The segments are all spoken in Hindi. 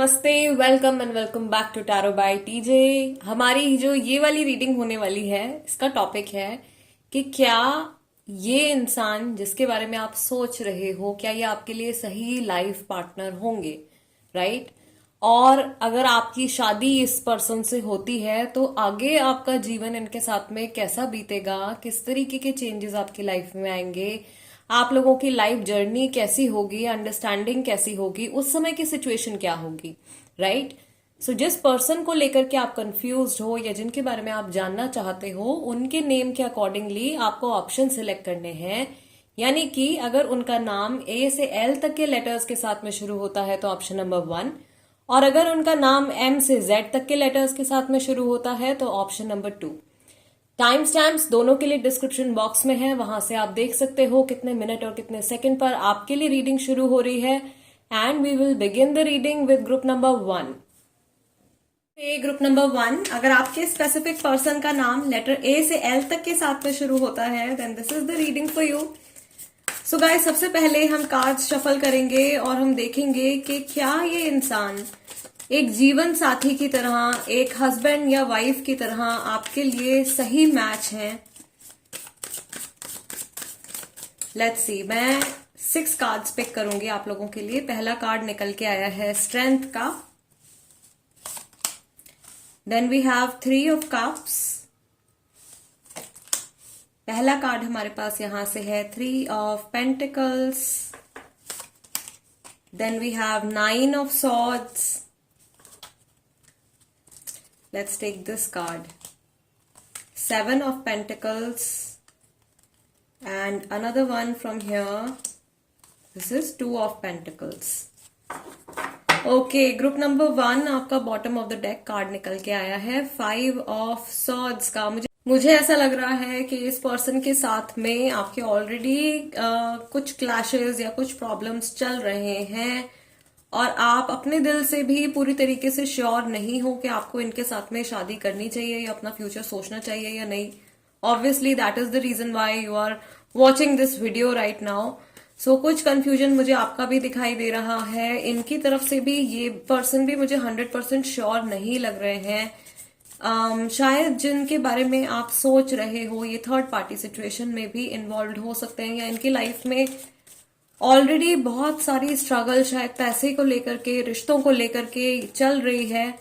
नमस्ते, welcome and welcome back to tarot by TJ. हमारी जो ये वाली रीडिंग होने वाली है, इसका टॉपिक है कि क्या ये इंसान जिसके बारे में आप सोच रहे हो, क्या ये आपके लिए सही लाइफ पार्टनर होंगे, राइट? और अगर आपकी शादी इस पर्सन से होती है तो आगे आपका जीवन इनके साथ में कैसा बीतेगा, किस तरीके के चेंजेस आपकी लाइफ में आएंगे, आप लोगों की लाइफ जर्नी कैसी होगी, अंडरस्टैंडिंग कैसी होगी, उस समय की सिचुएशन क्या होगी, राइट? सो जिस पर्सन को लेकर के आप कंफ्यूज हो या जिनके बारे में आप जानना चाहते हो, उनके नेम के अकॉर्डिंगली आपको ऑप्शन सिलेक्ट करने हैं। यानी कि अगर उनका नाम ए से एल तक के लेटर्स के साथ में शुरू होता है तो ऑप्शन नंबर 1, और अगर उनका नाम एम से जेड तक के लेटर्स के साथ में शुरू होता है तो ऑप्शन नंबर 2। टाइम स्टैम्प्स दोनों के लिए डिस्क्रिप्शन बॉक्स में है, वहां से आप देख सकते हो कितने मिनट और कितने सेकंड पर आपके लिए रीडिंग शुरू हो रही है। And we will begin the reading with group number 1। Group number 1, अगर आपके स्पेसिफिक पर्सन का नाम लेटर ए से एल तक के साथ में शुरू होता है then this is the reading for you. So guys, सबसे पहले हम कार्ड्स शफल करेंगे और हम देखेंगे कि क्या ये इंसान एक जीवन साथी की तरह, एक हस्बैंड या वाइफ की तरह आपके लिए सही मैच है। लेट्स सी, मैं 6 कार्ड्स पिक करूंगी आप लोगों के लिए। पहला कार्ड निकल के आया है स्ट्रेंथ का। Then we have 3 of cups. पहला कार्ड हमारे पास यहां से है 3 of pentacles. Then we have 9 of swords. Let's take this card. 7 of Pentacles and another one from here. This is 2 of Pentacles. Okay, group number 1 आपका bottom of the deck card निकल के आया है 5 of Swords का। मुझे ऐसा लग रहा है कि इस पर्सन के साथ में आपके ऑलरेडी कुछ क्लैशेस या कुछ प्रॉब्लम्स चल रहे हैं और आप अपने दिल से भी पूरी तरीके से श्योर नहीं हो कि आपको इनके साथ में शादी करनी चाहिए या अपना फ्यूचर सोचना चाहिए या नहीं। Obviously that is the reason why you are watching this video right now. So कुछ कंफ्यूजन मुझे आपका भी दिखाई दे रहा है, इनकी तरफ से भी। ये पर्सन भी मुझे 100% श्योर नहीं लग रहे हैं। शायद जिनके बारे में आप सोच रहे हो ये थर्ड पार्टी सिचुएशन में भी इन्वॉल्व हो सकते हैं, या इनकी लाइफ में ऑलरेडी बहुत सारी स्ट्रगल शायद पैसे को लेकर के, रिश्तों को लेकर के चल रही है।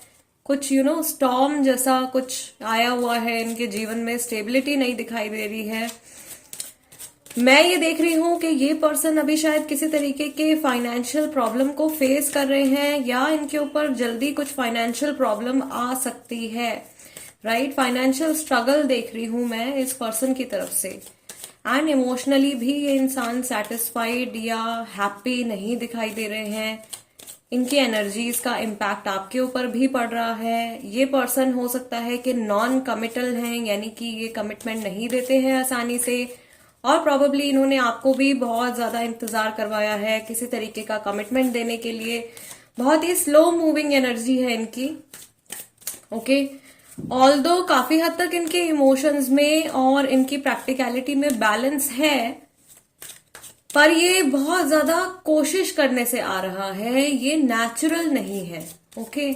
कुछ स्टॉर्म जैसा कुछ आया हुआ है इनके जीवन में, स्टेबिलिटी नहीं दिखाई दे रही है। मैं ये देख रही हूं कि ये पर्सन अभी शायद किसी तरीके के फाइनेंशियल प्रॉब्लम को फेस कर रहे हैं, या इनके ऊपर जल्दी कुछ फाइनेंशियल प्रॉब्लम आ सकती है, राइट? फाइनेंशियल स्ट्रगल देख रही हूं मैं इस पर्सन की तरफ से। एंड इमोशनली भी ये इंसान सेटिस्फाइड या हैप्पी नहीं दिखाई दे रहे हैं। इनकी एनर्जीज का इम्पैक्ट आपके ऊपर भी पड़ रहा है। ये पर्सन हो सकता है कि नॉन कमिटल हैं, यानी कि ये कमिटमेंट नहीं देते हैं आसानी से, और प्रोबेबली इन्होंने आपको भी बहुत ज्यादा इंतजार करवाया है किसी तरीके का कमिटमेंट देने के लिए। बहुत ही स्लो मूविंग एनर्जी है इनकी। ओके, ऑल्दो काफी हद तक इनके इमोशंस में और इनकी प्रैक्टिकलिटी में बैलेंस है, पर ये बहुत ज्यादा कोशिश करने से आ रहा है, ये नेचुरल नहीं है। ओके,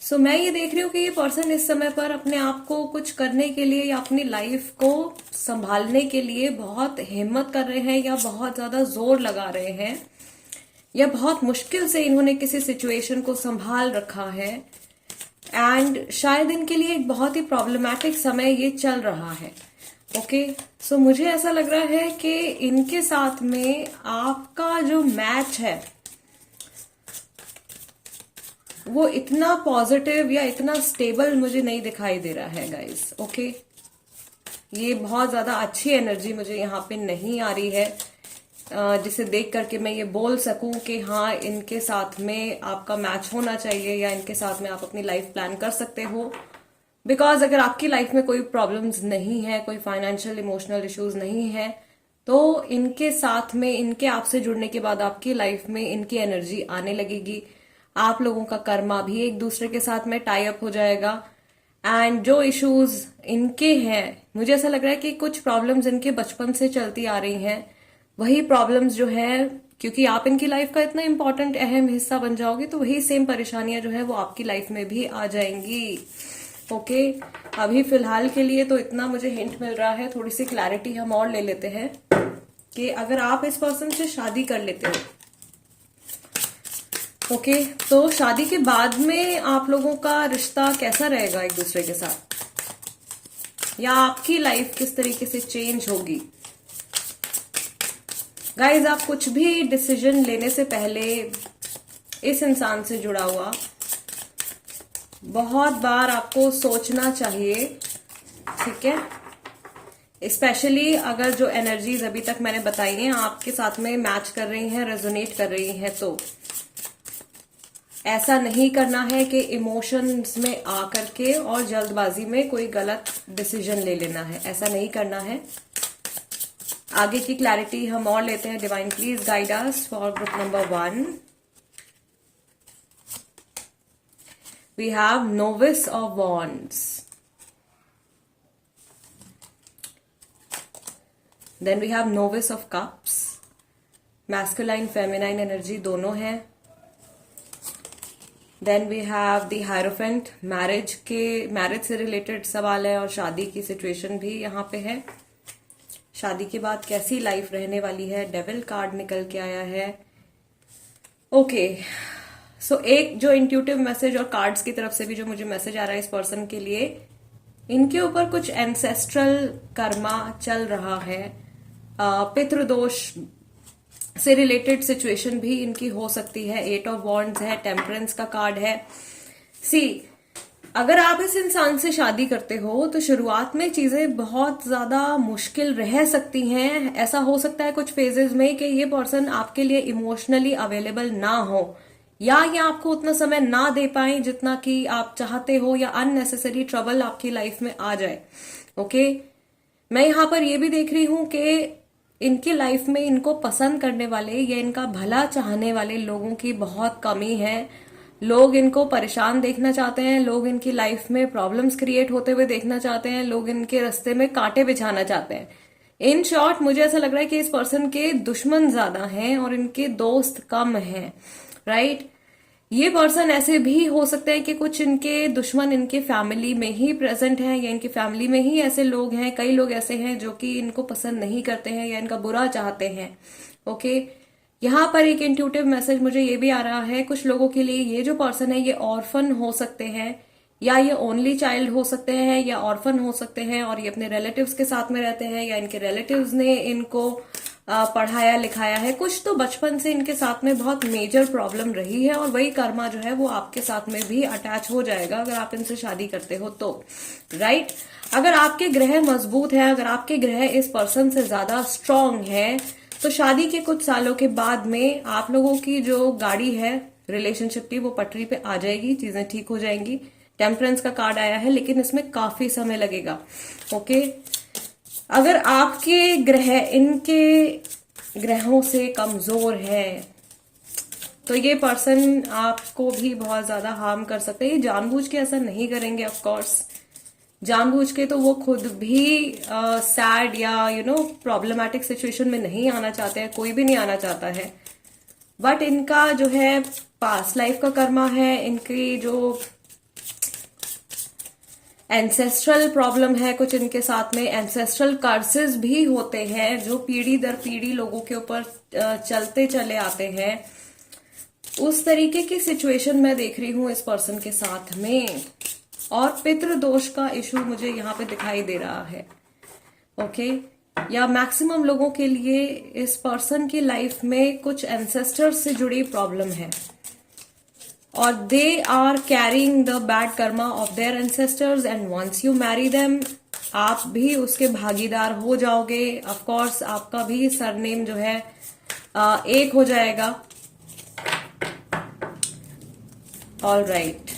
सो मैं ये देख रही हूँ कि ये पर्सन इस समय पर अपने आप को कुछ करने के लिए या अपनी लाइफ को संभालने के लिए बहुत हिम्मत कर रहे हैं, या बहुत ज्यादा जोर लगा रहे हैं, या बहुत मुश्किल से इन्होंने किसी सिचुएशन को संभाल रखा है। एंड शायद इनके लिए एक बहुत ही प्रॉब्लमैटिक समय ये चल रहा है। ओके, सो मुझे ऐसा लग रहा है कि इनके साथ में आपका जो मैच है वो इतना पॉजिटिव या इतना स्टेबल मुझे नहीं दिखाई दे रहा है गाइस। ओके, ये बहुत ज्यादा अच्छी एनर्जी मुझे यहाँ पे नहीं आ रही है जिसे देख करके मैं ये बोल सकूं कि हाँ, इनके साथ में आपका मैच होना चाहिए या इनके साथ में आप अपनी लाइफ प्लान कर सकते हो। बिकॉज अगर आपकी लाइफ में कोई प्रॉब्लम्स नहीं है, कोई फाइनेंशियल इमोशनल इश्यूज नहीं है, तो इनके साथ में, इनके आपसे जुड़ने के बाद आपकी लाइफ में इनकी एनर्जी आने लगेगी। आप लोगों का कर्मा भी एक दूसरे के साथ में टाई अप हो जाएगा। एंड जो इश्यूज इनके हैं, मुझे ऐसा लग रहा है कि कुछ प्रॉब्लम्स इनके बचपन से चलती आ रही हैं, वही प्रॉब्लम्स जो है क्योंकि आप इनकी लाइफ का इतना इंपॉर्टेंट अहम हिस्सा बन जाओगे तो वही सेम परेशानियां जो है वो आपकी लाइफ में भी आ जाएंगी। ओके, अभी फिलहाल के लिए तो इतना मुझे हिंट मिल रहा है। थोड़ी सी क्लैरिटी हम और ले लेते हैं कि अगर आप इस पर्सन से शादी कर लेते हो, ओके, तो शादी के बाद में आप लोगों का रिश्ता कैसा रहेगा एक दूसरे के साथ, या आपकी लाइफ किस तरीके से चेंज होगी। गाइज, आप कुछ भी डिसीजन लेने से पहले इस इंसान से जुड़ा हुआ बहुत बार आपको सोचना चाहिए, ठीक है। स्पेशली अगर जो एनर्जीज अभी तक मैंने बताई हैं आपके साथ में मैच कर रही हैं, रेजोनेट कर रही हैं, तो ऐसा नहीं करना है कि इमोशंस में आकर के और जल्दबाजी में कोई गलत डिसीजन ले लेना है, ऐसा नहीं करना है। आगे की क्लैरिटी हम और लेते हैं। Divine please guide us for group number 1। We have novice of wands, then we have novice of cups. Masculine feminine energy दोनों है। Then we have the hierophant, marriage से रिलेटेड सवाल है और शादी की सिचुएशन भी यहाँ पे है। शादी के बाद कैसी लाइफ रहने वाली है, डेविल कार्ड निकल के आया है। ओके, सो एक जो इंट्यूटिव मैसेज और कार्ड्स की तरफ से भी जो मुझे मैसेज आ रहा है इस पर्सन के लिए, इनके ऊपर कुछ एंसेस्ट्रल कर्मा चल रहा है। पितृदोष से रिलेटेड सिचुएशन भी इनकी हो सकती है। 8 ऑफ वॉन्ड्स है, टेम्परेंस का कार्ड है। सी, अगर आप इस इंसान से शादी करते हो तो शुरुआत में चीजें बहुत ज्यादा मुश्किल रह सकती हैं। ऐसा हो सकता है कुछ फेजेस में कि ये पर्सन आपके लिए इमोशनली अवेलेबल ना हो, या ये आपको उतना समय ना दे पाए जितना कि आप चाहते हो, या अननेसेसरी ट्रबल आपकी लाइफ में आ जाए। ओके, मैं यहां पर ये भी देख रही हूं कि इनकी लाइफ में इनको पसंद करने वाले या इनका भला चाहने वाले लोगों की बहुत कमी है। लोग इनको परेशान देखना चाहते हैं, लोग इनकी लाइफ में प्रॉब्लम्स क्रिएट होते हुए देखना चाहते हैं, लोग इनके रास्ते में कांटे बिछाना चाहते हैं। इन शॉर्ट, मुझे ऐसा लग रहा है कि इस पर्सन के दुश्मन ज्यादा हैं और इनके दोस्त कम हैं, राइट। ये पर्सन ऐसे भी हो सकते हैं कि कुछ इनके दुश्मन इनके फैमिली में ही प्रेजेंट हैं, या इनकी फैमिली में ही ऐसे लोग हैं। कई लोग ऐसे हैं जो कि इनको पसंद नहीं करते हैं या इनका बुरा चाहते हैं। ओके, यहाँ पर एक इंट्यूटिव मैसेज मुझे ये भी आ रहा है, कुछ लोगों के लिए ये जो पर्सन है ये ऑर्फन हो सकते हैं, या ये ओनली चाइल्ड हो सकते हैं, या ऑर्फन हो सकते हैं और ये अपने रिलेटिव्स के साथ में रहते हैं, या इनके रिलेटिव्स ने इनको पढ़ाया लिखाया है। कुछ तो बचपन से इनके साथ में बहुत मेजर प्रॉब्लम रही है और वही कर्मा जो है वो आपके साथ में भी अटैच हो जाएगा अगर आप इनसे शादी करते हो तो, राइट। अगर आपके ग्रह मजबूत है, अगर आपके ग्रह इस पर्सन से ज्यादा स्ट्रांग है, तो शादी के कुछ सालों के बाद में आप लोगों की जो गाड़ी है रिलेशनशिप की वो पटरी पे आ जाएगी, चीजें ठीक हो जाएंगी। टेम्परेंस का कार्ड आया है, लेकिन इसमें काफी समय लगेगा। ओके, अगर आपके ग्रह इनके ग्रहों से कमजोर है तो ये पर्सन आपको भी बहुत ज्यादा हार्म कर सकते हैं। ये जानबूझ के ऐसा नहीं करेंगे, ऑफ कोर्स जानबूझ के तो वो खुद भी सैड या प्रॉब्लमैटिक सिचुएशन में नहीं आना चाहते हैं, कोई भी नहीं आना चाहता है। बट इनका जो है पास्ट लाइफ का कर्मा है, इनकी जो एंसेस्ट्रल प्रॉब्लम है कुछ इनके साथ में, एंसेस्ट्रल कर्सेस भी होते हैं जो पीढ़ी दर पीढ़ी लोगों के ऊपर चलते चले आते हैं। उस तरीके की सिचुएशन मैं देख रही हूं इस पर्सन के साथ में, और पितृदोष का इशू मुझे यहाँ पे दिखाई दे रहा है। ओके, या मैक्सिमम लोगों के लिए इस पर्सन की लाइफ में कुछ एंसेस्टर्स से जुड़ी प्रॉब्लम है और they are carrying the bad karma of their ancestors, and once you marry them आप भी उसके भागीदार हो जाओगे। ऑफ कोर्स आपका भी सरनेम जो है एक हो जाएगा। All right,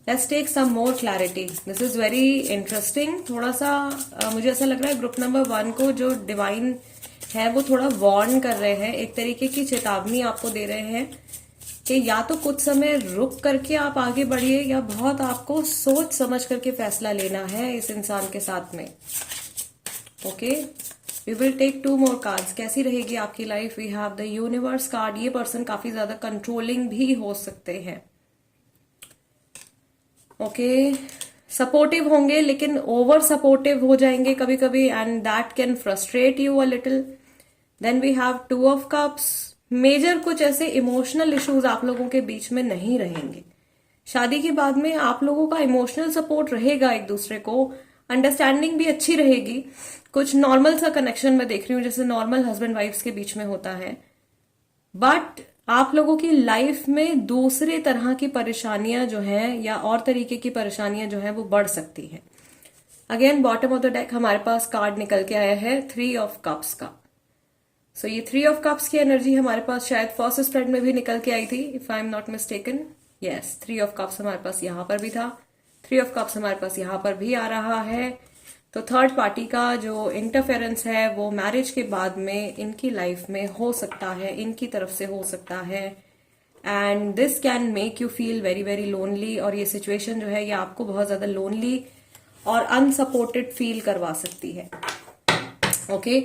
let's take some more clarity. This is very interesting. थोड़ा सा मुझे ऐसा लग रहा है ग्रुप नंबर 1 को जो डिवाइन है वो थोड़ा वार्न कर रहे हैं, एक तरीके की चेतावनी आपको दे रहे हैं कि या तो कुछ समय रुक करके आप आगे बढ़िए, या बहुत आपको सोच समझ करके फैसला लेना है इस इंसान के साथ में। Okay, we will take 2 more cards. कैसी रहेगी आपकी life? We have the universe card. ये पर्सन काफी ज्यादा कंट्रोलिंग भी हो सकते हैं, ओके। सपोर्टिव होंगे लेकिन ओवर सपोर्टिव हो जाएंगे कभी कभी, and that can frustrate you a little. Then we have 2 of cups। Major कुछ ऐसे इमोशनल इश्यूज आप लोगों के बीच में नहीं रहेंगे। शादी के बाद में आप लोगों का इमोशनल सपोर्ट रहेगा एक दूसरे को, अंडरस्टैंडिंग भी अच्छी रहेगी। कुछ नॉर्मल सा कनेक्शन मैं देख रही हूँ जैसे नॉर्मल हस्बैंड वाइफ्स के बीच में होता है, बट आप लोगों की लाइफ में दूसरे तरह की परेशानियां जो हैं या और तरीके की परेशानियां जो हैं वो बढ़ सकती हैं। Again bottom of the deck हमारे पास कार्ड निकल के आया है 3 of cups का। सो ये 3 of cups की एनर्जी हमारे पास शायद फर्स्ट स्प्रेड में भी निकल के आई थी, if I am not mistaken. Yes, 3 of cups हमारे पास यहां पर भी था, 3 of cups हमारे पास यहां पर भी आ रहा है। तो थर्ड पार्टी का जो इंटरफेरेंस है वो मैरिज के बाद में इनकी लाइफ में हो सकता है, इनकी तरफ से हो सकता है, and this can make you feel very very lonely. और ये सिचुएशन जो है ये आपको बहुत ज्यादा लोनली और अनसपोर्टेड फील करवा सकती है, okay.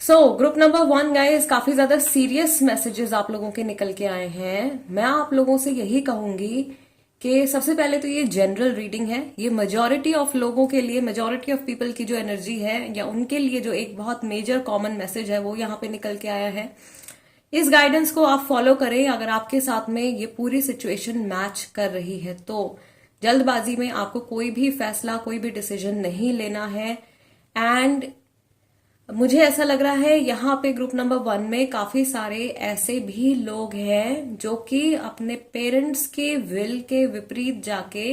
So group number 1 guys, काफी ज्यादा सीरियस मैसेजेस आप लोगों के निकल के आए हैं। मैं आप लोगों से यही कहूंगी कि सबसे पहले तो ये जनरल रीडिंग है, ये मेजॉरिटी ऑफ लोगों के लिए, मेजॉरिटी ऑफ पीपल की जो एनर्जी है या उनके लिए जो एक बहुत मेजर कॉमन मैसेज है वो यहाँ पे निकल के आया है। इस गाइडेंस को आप फॉलो करें अगर आपके साथ में ये पूरी सिचुएशन मैच कर रही है तो। जल्दबाजी में आपको कोई भी फैसला, कोई भी डिसीजन नहीं लेना है। एंड मुझे ऐसा लग रहा है यहाँ पे ग्रुप नंबर 1 में काफी सारे ऐसे भी लोग हैं जो कि अपने पेरेंट्स के विल के विपरीत जाके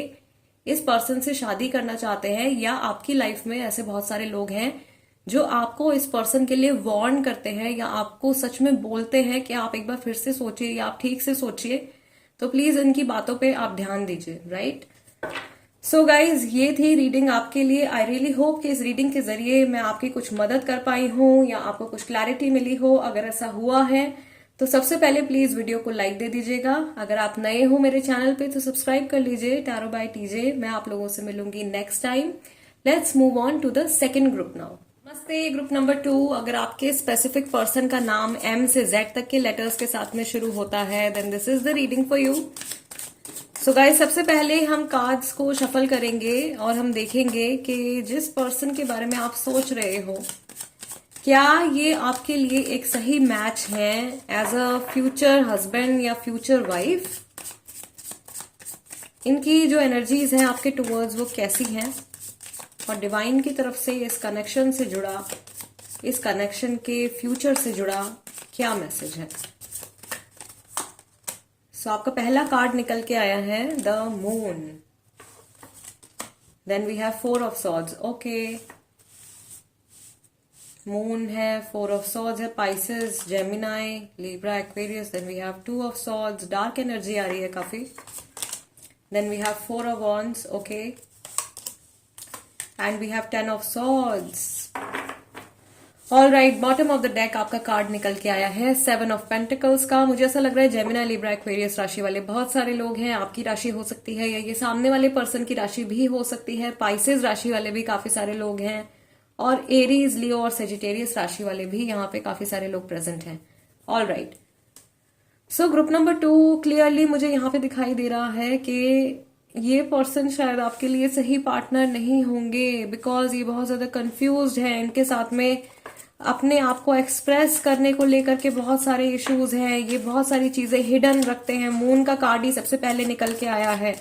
इस पर्सन से शादी करना चाहते हैं, या आपकी लाइफ में ऐसे बहुत सारे लोग हैं जो आपको इस पर्सन के लिए वार्न करते हैं या आपको सच में बोलते हैं कि आप एक बार फिर से सोचिए या आप ठीक से सोचिए। तो प्लीज इनकी बातों पे आप ध्यान दीजिए, राइट। सो गाइज, ये थी रीडिंग आपके लिए। आई रियली होप कि इस रीडिंग के जरिए मैं आपकी कुछ मदद कर पाई हूँ या आपको कुछ क्लैरिटी मिली हो। अगर ऐसा हुआ है तो सबसे पहले प्लीज वीडियो को लाइक दे दीजिएगा। अगर आप नए हो मेरे चैनल पे तो सब्सक्राइब कर लीजिए, टैरो बाय टीजे। मैं आप लोगों से मिलूंगी next time. Let's move on to the second group now. नमस्ते ग्रुप नंबर 2। अगर आपके स्पेसिफिक पर्सन का नाम M से Z तक के लेटर्स के साथ में शुरू होता है then this is the reading for you. So guys, सबसे पहले हम कार्ड्स को शफल करेंगे और हम देखेंगे कि जिस पर्सन के बारे में आप सोच रहे हो क्या ये आपके लिए एक सही मैच है एज अ फ्यूचर हस्बैंड या फ्यूचर वाइफ। इनकी जो एनर्जीज हैं आपके टुवर्ड्स वो कैसी हैं, और डिवाइन की तरफ से इस कनेक्शन से जुड़ा, इस कनेक्शन के फ्यूचर से जुड़ा क्या मैसेज है। सो आपका पहला कार्ड निकल के आया है the moon. Then we have 4 of swords, okay. Moon है, 4 of swords है, Pisces, Gemini, Libra, Aquarius. Then we have 2 of swords, dark energy आ रही है काफी। Then we have 4 of wands, okay. And we have 10 of swords। All right, bottom of the deck आपका कार्ड निकल के आया है 7 of Pentacles का। मुझे ऐसा लग रहा है जेमिनी, लिब्रा, एक्वेरियस राशि वाले बहुत सारे लोग हैं। आपकी राशि हो सकती है या ये सामने वाले पर्सन की राशि भी हो सकती है। पाइसेस राशि वाले भी काफी सारे लोग हैं, और एरीज, लियो और सेजिटेरियस राशि वाले भी यहाँ पे काफी सारे लोग प्रेजेंट हैं। All right, so group number 2 clearly मुझे यहाँ पे दिखाई दे रहा है कि ये पर्सन शायद आपके लिए सही पार्टनर नहीं होंगे, बिकॉज ये बहुत ज्यादा कंफ्यूज्ड है। इनके साथ में अपने आप को एक्सप्रेस करने को लेकर के बहुत सारे इश्यूज हैं। ये बहुत सारी चीजें हिडन रखते हैं। मून का कार्ड ही सबसे पहले निकल के आया है,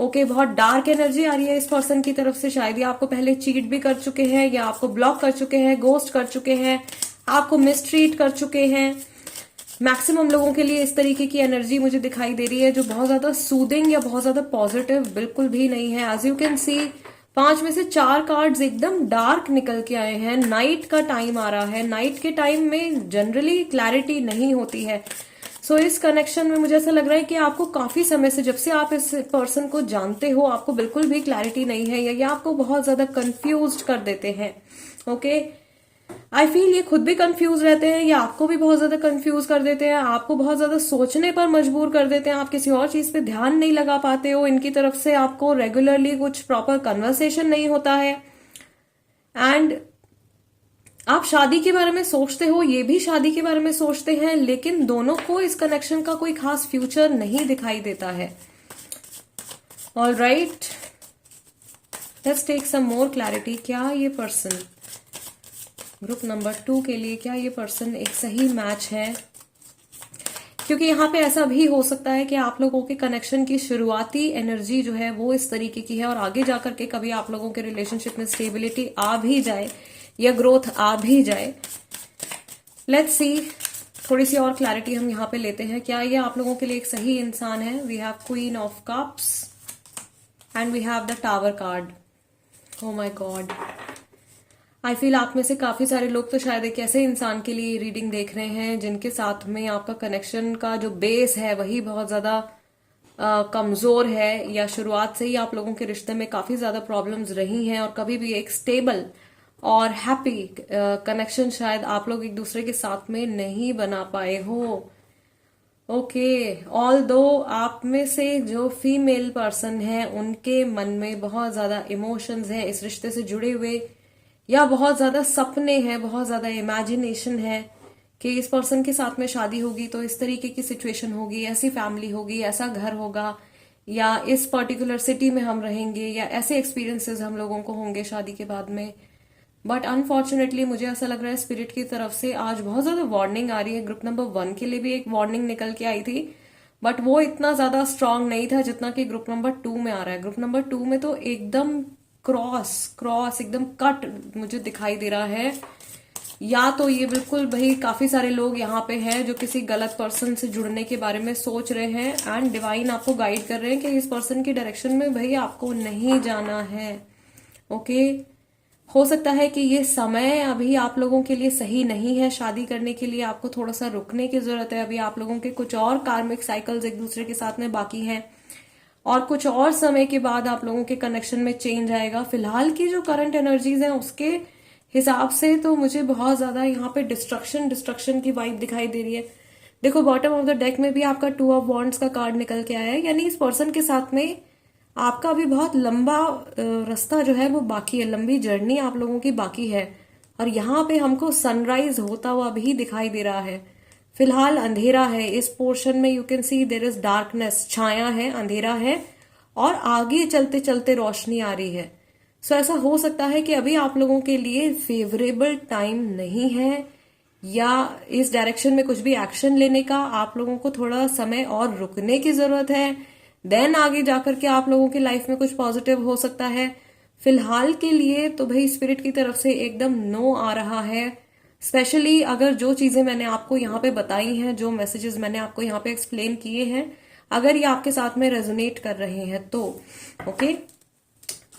ओके। बहुत डार्क एनर्जी आ रही है इस पर्सन की तरफ से। शायद ये आपको पहले चीट भी कर चुके हैं, या आपको ब्लॉक कर चुके हैं, गोस्ट कर चुके हैं, आपको मिसट्रीट कर चुके हैं। मैक्सिमम लोगों के लिए इस तरीके की एनर्जी मुझे दिखाई दे रही है जो बहुत ज्यादा सूदिंग या बहुत ज्यादा पॉजिटिव बिल्कुल भी नहीं है। एज यू कैन सी 5 में से 4 कार्ड्स एकदम डार्क निकल के आए हैं। नाइट का टाइम आ रहा है। नाइट के टाइम में जनरली क्लैरिटी नहीं होती है। सो इस कनेक्शन में मुझे ऐसा लग रहा है कि आपको काफी समय से, जब से आप इस पर्सन को जानते हो, आपको बिल्कुल भी क्लैरिटी नहीं है, या ये आपको बहुत ज्यादा कंफ्यूज कर देते हैं, ओके। आई फील ये खुद भी कंफ्यूज रहते हैं या आपको भी बहुत ज्यादा कंफ्यूज कर देते हैं। आपको बहुत ज्यादा सोचने पर मजबूर कर देते हैं। आप किसी और चीज पे ध्यान नहीं लगा पाते हो। इनकी तरफ से आपको रेगुलरली कुछ प्रॉपर कन्वर्सेशन नहीं होता है। एंड आप शादी के बारे में सोचते हो, ये भी शादी के बारे में सोचते हैं, लेकिन दोनों को इस कनेक्शन का कोई खास फ्यूचर नहीं दिखाई देता है। All right, let's take some more clarity. क्या ये पर्सन ग्रुप नंबर 2 के लिए, क्या ये पर्सन एक सही मैच है? क्योंकि यहाँ पे ऐसा भी हो सकता है कि आप लोगों के कनेक्शन की शुरुआती एनर्जी जो है वो इस तरीके की है, और आगे जाकर के कभी आप लोगों के रिलेशनशिप में स्टेबिलिटी आ भी जाए या ग्रोथ आ भी जाए। लेट्स सी, थोड़ी सी और क्लैरिटी हम यहाँ पे लेते हैं। क्या ये आप लोगों के लिए एक सही इंसान है? We have queen of cups and we have the tower card. Oh my god, I feel आप में से काफी सारे लोग तो शायद एक ऐसे इंसान के लिए रीडिंग देख रहे हैं जिनके साथ में आपका कनेक्शन का जो बेस है वही बहुत ज्यादा कमजोर है, या शुरुआत से ही आप लोगों के रिश्ते में काफी ज्यादा प्रॉब्लम्स रही हैं, और कभी भी एक स्टेबल और हैप्पी कनेक्शन शायद आप लोग एक दूसरे के साथ में नहीं बना पाए हो। ओके, ऑल दो आप में से जो फीमेल पर्सन है उनके मन में बहुत ज्यादा इमोशंस हैं इस रिश्ते से जुड़े हुए, या बहुत ज्यादा सपने हैं, बहुत ज्यादा इमेजिनेशन है कि इस पर्सन के साथ में शादी होगी तो इस तरीके की सिचुएशन होगी, ऐसी फैमिली होगी, ऐसा घर होगा, या इस पर्टिकुलर सिटी में हम रहेंगे, या ऐसे एक्सपीरियंसेस हम लोगों को होंगे शादी के बाद में। बट अनफॉर्चुनेटली मुझे ऐसा लग रहा है स्पिरिट की तरफ से आज बहुत ज्यादा वार्निंग आ रही है। ग्रुप नंबर 1 के लिए भी एक वार्निंग निकल के आई थी, बट वो इतना ज्यादा स्ट्रांग नहीं था जितना कि ग्रुप नंबर 2 में आ रहा है। ग्रुप नंबर 2 में तो एकदम क्रॉस एकदम कट मुझे दिखाई दे रहा है। या तो ये बिल्कुल भाई काफी सारे लोग यहाँ पे हैं जो किसी गलत पर्सन से जुड़ने के बारे में सोच रहे हैं, एंड डिवाइन आपको गाइड कर रहे हैं कि इस पर्सन की डायरेक्शन में भाई आपको नहीं जाना है। ओके, हो सकता है कि ये समय अभी आप लोगों के लिए सही नहीं है शादी करने के लिए, आपको थोड़ा सा रुकने की जरूरत है। अभी आप लोगों के कुछ और कार्मिक साइकिल्स एक दूसरे के साथ में बाकी हैं, और कुछ और समय के बाद आप लोगों के कनेक्शन में चेंज आएगा। फिलहाल की जो करंट एनर्जीज हैं उसके हिसाब से तो मुझे बहुत ज्यादा यहाँ पे डिस्ट्रक्शन की वाइब दिखाई दे रही है। देखो, बॉटम ऑफ द डेक में भी आपका 2 ऑफ वॉन्ड्स का कार्ड निकल के आया है, यानी इस पर्सन के साथ में आपका अभी बहुत लंबा रास्ता जो है वो बाकी है, लंबी जर्नी आप लोगों की बाकी है। और यहाँ पे हमको सनराइज होता हुआ भी दिखाई दे रहा है। फिलहाल अंधेरा है इस पोर्शन में, you can see there is darkness, छाया है, अंधेरा है, और आगे चलते चलते रोशनी आ रही है। सो ऐसा हो सकता है कि अभी आप लोगों के लिए फेवरेबल टाइम नहीं है, या इस डायरेक्शन में कुछ भी एक्शन लेने का आप लोगों को थोड़ा समय और रुकने की जरूरत है। देन आगे जाकर के आप लोगों की लाइफ में कुछ पॉजिटिव हो सकता है। फिलहाल के लिए तो भाई स्पिरिट की तरफ से एकदम नो आ रहा है। स्पेशली अगर जो चीजें मैंने आपको यहाँ पे बताई हैं, जो मैसेजेस मैंने आपको यहाँ पे एक्सप्लेन किए हैं, अगर ये आपके साथ में रेजोनेट कर रहे हैं तो ओके।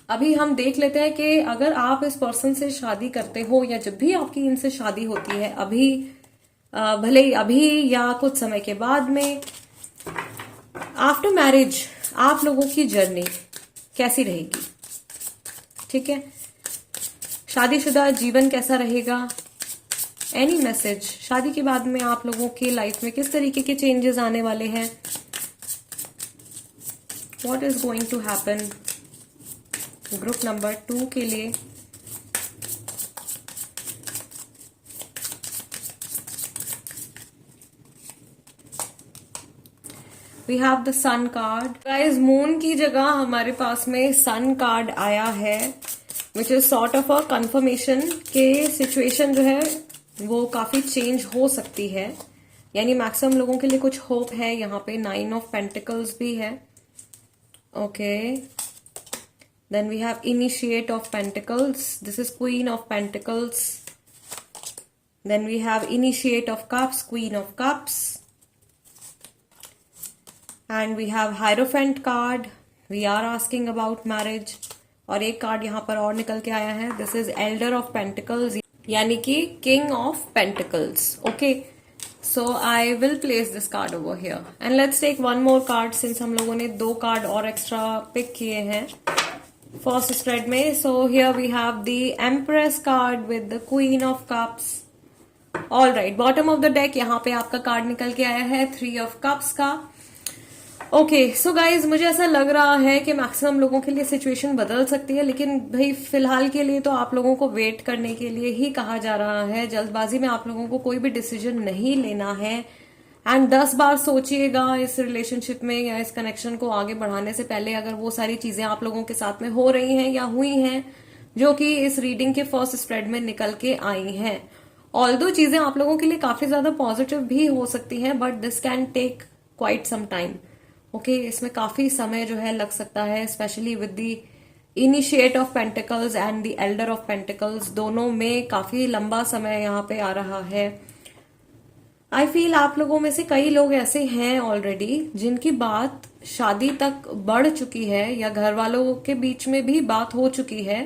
अभी हम देख लेते हैं कि अगर आप इस पर्सन से शादी करते हो, या जब भी आपकी इनसे शादी होती है, अभी भले ही अभी या कुछ समय के बाद में, आफ्टर मैरिज आप लोगों की जर्नी कैसी रहेगी, ठीक है? शादीशुदा जीवन कैसा रहेगा? एनी मैसेज, शादी के बाद में आप लोगों की लाइफ में किस तरीके के चेंजेस आने वाले हैं? What is going to happen group number 2 के लिए? We have the sun card. Guys, moon की जगह हमारे पास में सन कार्ड आया है, which is sort of a confirmation के सिचुएशन जो है वो काफी चेंज हो सकती है, यानी मैक्सिमम लोगों के लिए कुछ होप है। यहाँ पे 9 ऑफ पेंटिकल्स भी है। Okay, then we have initiate of pentacles, this is queen of pentacles. Then we have initiate of cups, queen of cups, and we have Hierophant card, we are asking about marriage। और एक कार्ड यहाँ पर और निकल के आया है, this is elder of pentacles, यानी कि king of pentacles. Okay, so I will place this card over here and let's take one more card, since हम लोगों ने 2 कार्ड और एक्स्ट्रा पिक किए हैं फर्स्ट स्प्रेड में। So here we have the empress card with the queen of cups. All right, bottom of the deck यहाँ पे आपका कार्ड निकल के आया है 3 ऑफ कप्स का। ओके सो गाइज, मुझे ऐसा लग रहा है कि मैक्सिमम लोगों के लिए सिचुएशन बदल सकती है, लेकिन भाई फिलहाल के लिए तो आप लोगों को वेट करने के लिए ही कहा जा रहा है। जल्दबाजी में आप लोगों को कोई भी डिसीजन नहीं लेना है एंड 10 बार सोचिएगा इस रिलेशनशिप में या इस कनेक्शन को आगे बढ़ाने से पहले, अगर वो सारी चीजें आप लोगों के साथ में हो रही हैं या हुई हैं जो कि इस रीडिंग के फर्स्ट स्प्रेड में निकल के आई हैं। ऑल्दो चीजें आप लोगों के लिए काफी ज्यादा पॉजिटिव भी हो सकती हैं, but this can take quite some time. Okay, इसमें काफी समय जो है लग सकता है, specially with the initiate of pentacles and the elder of pentacles, दोनों में काफी लंबा समय यहाँ पे आ रहा है। आई फील आप लोगों में से कई लोग ऐसे हैं ऑलरेडी जिनकी बात शादी तक बढ़ चुकी है या घर वालों के बीच में भी बात हो चुकी है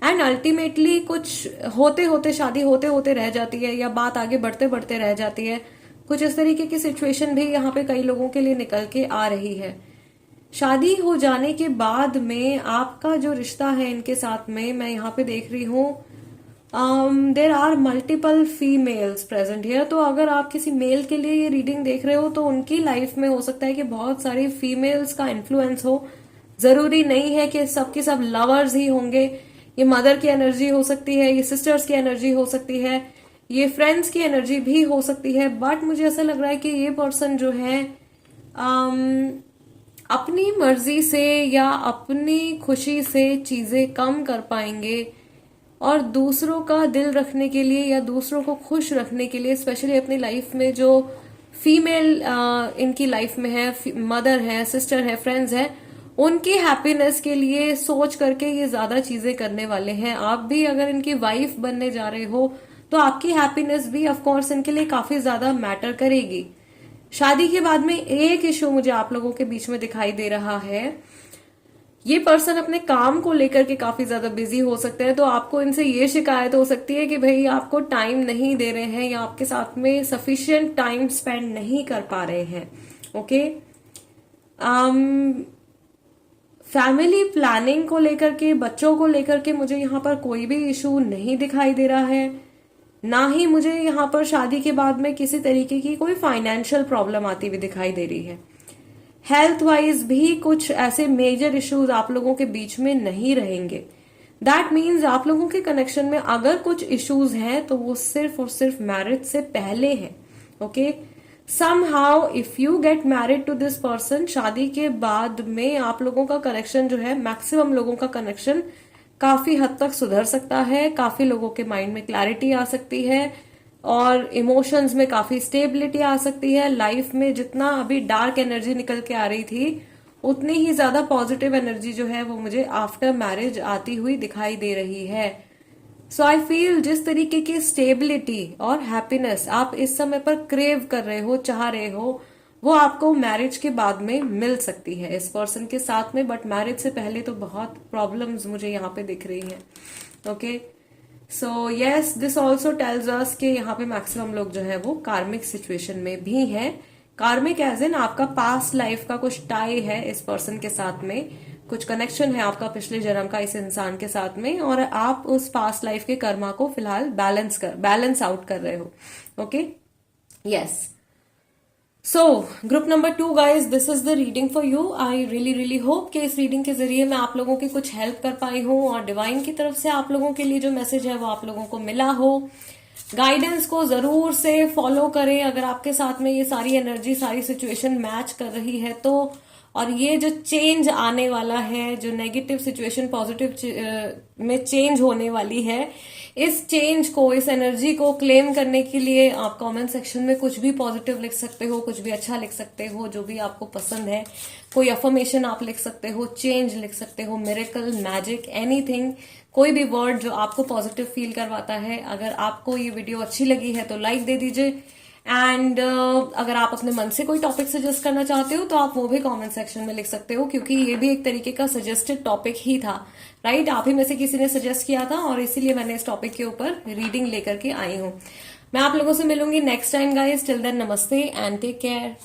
एंड अल्टीमेटली कुछ होते होते, शादी होते होते रह जाती है या बात आगे बढ़ते बढ़ते रह जाती है। कुछ इस तरीके की सिचुएशन भी यहाँ पे कई लोगों के लिए निकल के आ रही है। शादी हो जाने के बाद में आपका जो रिश्ता है इनके साथ में, मैं यहाँ पे देख रही हूँ there are multiple females present here. तो अगर आप किसी मेल के लिए ये रीडिंग देख रहे हो तो उनकी लाइफ में हो सकता है कि बहुत सारी फीमेल्स का इन्फ्लुएंस हो। जरूरी नहीं है कि सबके सब लवर्स ही होंगे। ये मदर की एनर्जी हो सकती है, ये सिस्टर्स की एनर्जी हो सकती है, ये फ्रेंड्स की एनर्जी भी हो सकती है। बट मुझे ऐसा लग रहा है कि ये पर्सन जो है अपनी मर्जी से या अपनी खुशी से चीजें कम कर पाएंगे और दूसरों का दिल रखने के लिए या दूसरों को खुश रखने के लिए, स्पेशली अपनी लाइफ में जो फीमेल इनकी लाइफ में है, मदर है, सिस्टर है, फ्रेंड्स है, उनकी हैप्पीनेस के लिए सोच करके ये ज्यादा चीजें करने वाले हैं। आप भी अगर इनकी वाइफ बनने जा रहे हो तो आपकी हैप्पीनेस भी ऑफ कोर्स इनके लिए काफी ज्यादा मैटर करेगी। शादी के बाद में एक इशू मुझे आप लोगों के बीच में दिखाई दे रहा है। ये पर्सन अपने काम को लेकर के काफी ज्यादा बिजी हो सकते हैं, तो आपको इनसे ये शिकायत हो सकती है कि भाई आपको टाइम नहीं दे रहे हैं या आपके साथ में सफिशिएंट टाइम स्पेंड नहीं कर पा रहे हैं। ओके, फैमिली प्लानिंग को लेकर के, बच्चों को लेकर के मुझे यहाँ पर कोई भी इशू नहीं दिखाई दे रहा है। ना ही मुझे यहाँ पर शादी के बाद में किसी तरीके की कोई फाइनेंशियल प्रॉब्लम आती हुई दिखाई दे रही है। हेल्थ वाइज भी कुछ ऐसे मेजर इश्यूज आप लोगों के बीच में नहीं रहेंगे। दैट मीन्स आप लोगों के कनेक्शन में अगर कुछ इश्यूज हैं तो वो सिर्फ और सिर्फ मैरिज से पहले है। Okay, somehow if you get married to this person, शादी के बाद में आप लोगों का कनेक्शन जो है, मैक्सिमम लोगों का कनेक्शन काफी हद तक सुधर सकता है। काफी लोगों के माइंड में क्लैरिटी आ सकती है और इमोशंस में काफी स्टेबिलिटी आ सकती है। लाइफ में जितना अभी डार्क एनर्जी निकल के आ रही थी, उतनी ही ज्यादा पॉजिटिव एनर्जी जो है वो मुझे आफ्टर मैरिज आती हुई दिखाई दे रही है। सो आई फील जिस तरीके की स्टेबिलिटी और हैप्पीनेस आप इस समय पर क्रेव कर रहे हो, चाह रहे हो, वो आपको मैरिज के बाद में मिल सकती है इस पर्सन के साथ में। बट मैरिज से पहले तो बहुत प्रॉब्लम्स मुझे यहाँ पे दिख रही हैं। Okay, so yes, this also tells us कि यहाँ पे मैक्सिमम लोग जो है वो कार्मिक सिचुएशन में भी हैं। कार्मिक एज इन आपका पास्ट लाइफ का कुछ टाई है इस पर्सन के साथ में, कुछ कनेक्शन है आपका पिछले जन्म का इस इंसान के साथ में, और आप उस पास्ट लाइफ के कर्मा को फिलहाल बैलेंस आउट कर रहे हो। Okay, yes. So group number 2 guys, this is the reading for you. I really hope कि इस रीडिंग के जरिए मैं आप लोगों की कुछ हेल्प कर पाई हूँ और डिवाइन की तरफ से आप लोगों के लिए जो मैसेज है वो आप लोगों को मिला हो। गाइडेंस को जरूर से फॉलो करें अगर आपके साथ में ये सारी एनर्जी, सारी सिचुएशन मैच कर रही है तो। और ये जो चेंज आने वाला है, जो नेगेटिव सिचुएशन पॉजिटिव में चेंज होने वाली है, इस चेंज को, इस एनर्जी को क्लेम करने के लिए आप कमेंट सेक्शन में कुछ भी पॉजिटिव लिख सकते हो, कुछ भी अच्छा लिख सकते हो, जो भी आपको पसंद है। कोई अफर्मेशन आप लिख सकते हो, चेंज लिख सकते हो, मिरेकल, मैजिक, एनीथिंग, कोई भी वर्ड जो आपको पॉजिटिव फील करवाता है। अगर आपको ये वीडियो अच्छी लगी है तो लाइक दे दीजिए एंड अगर आप अपने मन से कोई टॉपिक सजेस्ट करना चाहते हो तो आप वो भी कमेंट सेक्शन में लिख सकते हो, क्योंकि ये भी एक तरीके का सजेस्टेड टॉपिक ही था, राइट? आप ही में से किसी ने सजेस्ट किया था और इसीलिए मैंने इस टॉपिक के ऊपर रीडिंग लेकर के आई हूँ। मैं आप लोगों से मिलूंगी next time guys. Till then नमस्ते एंड टेक केयर।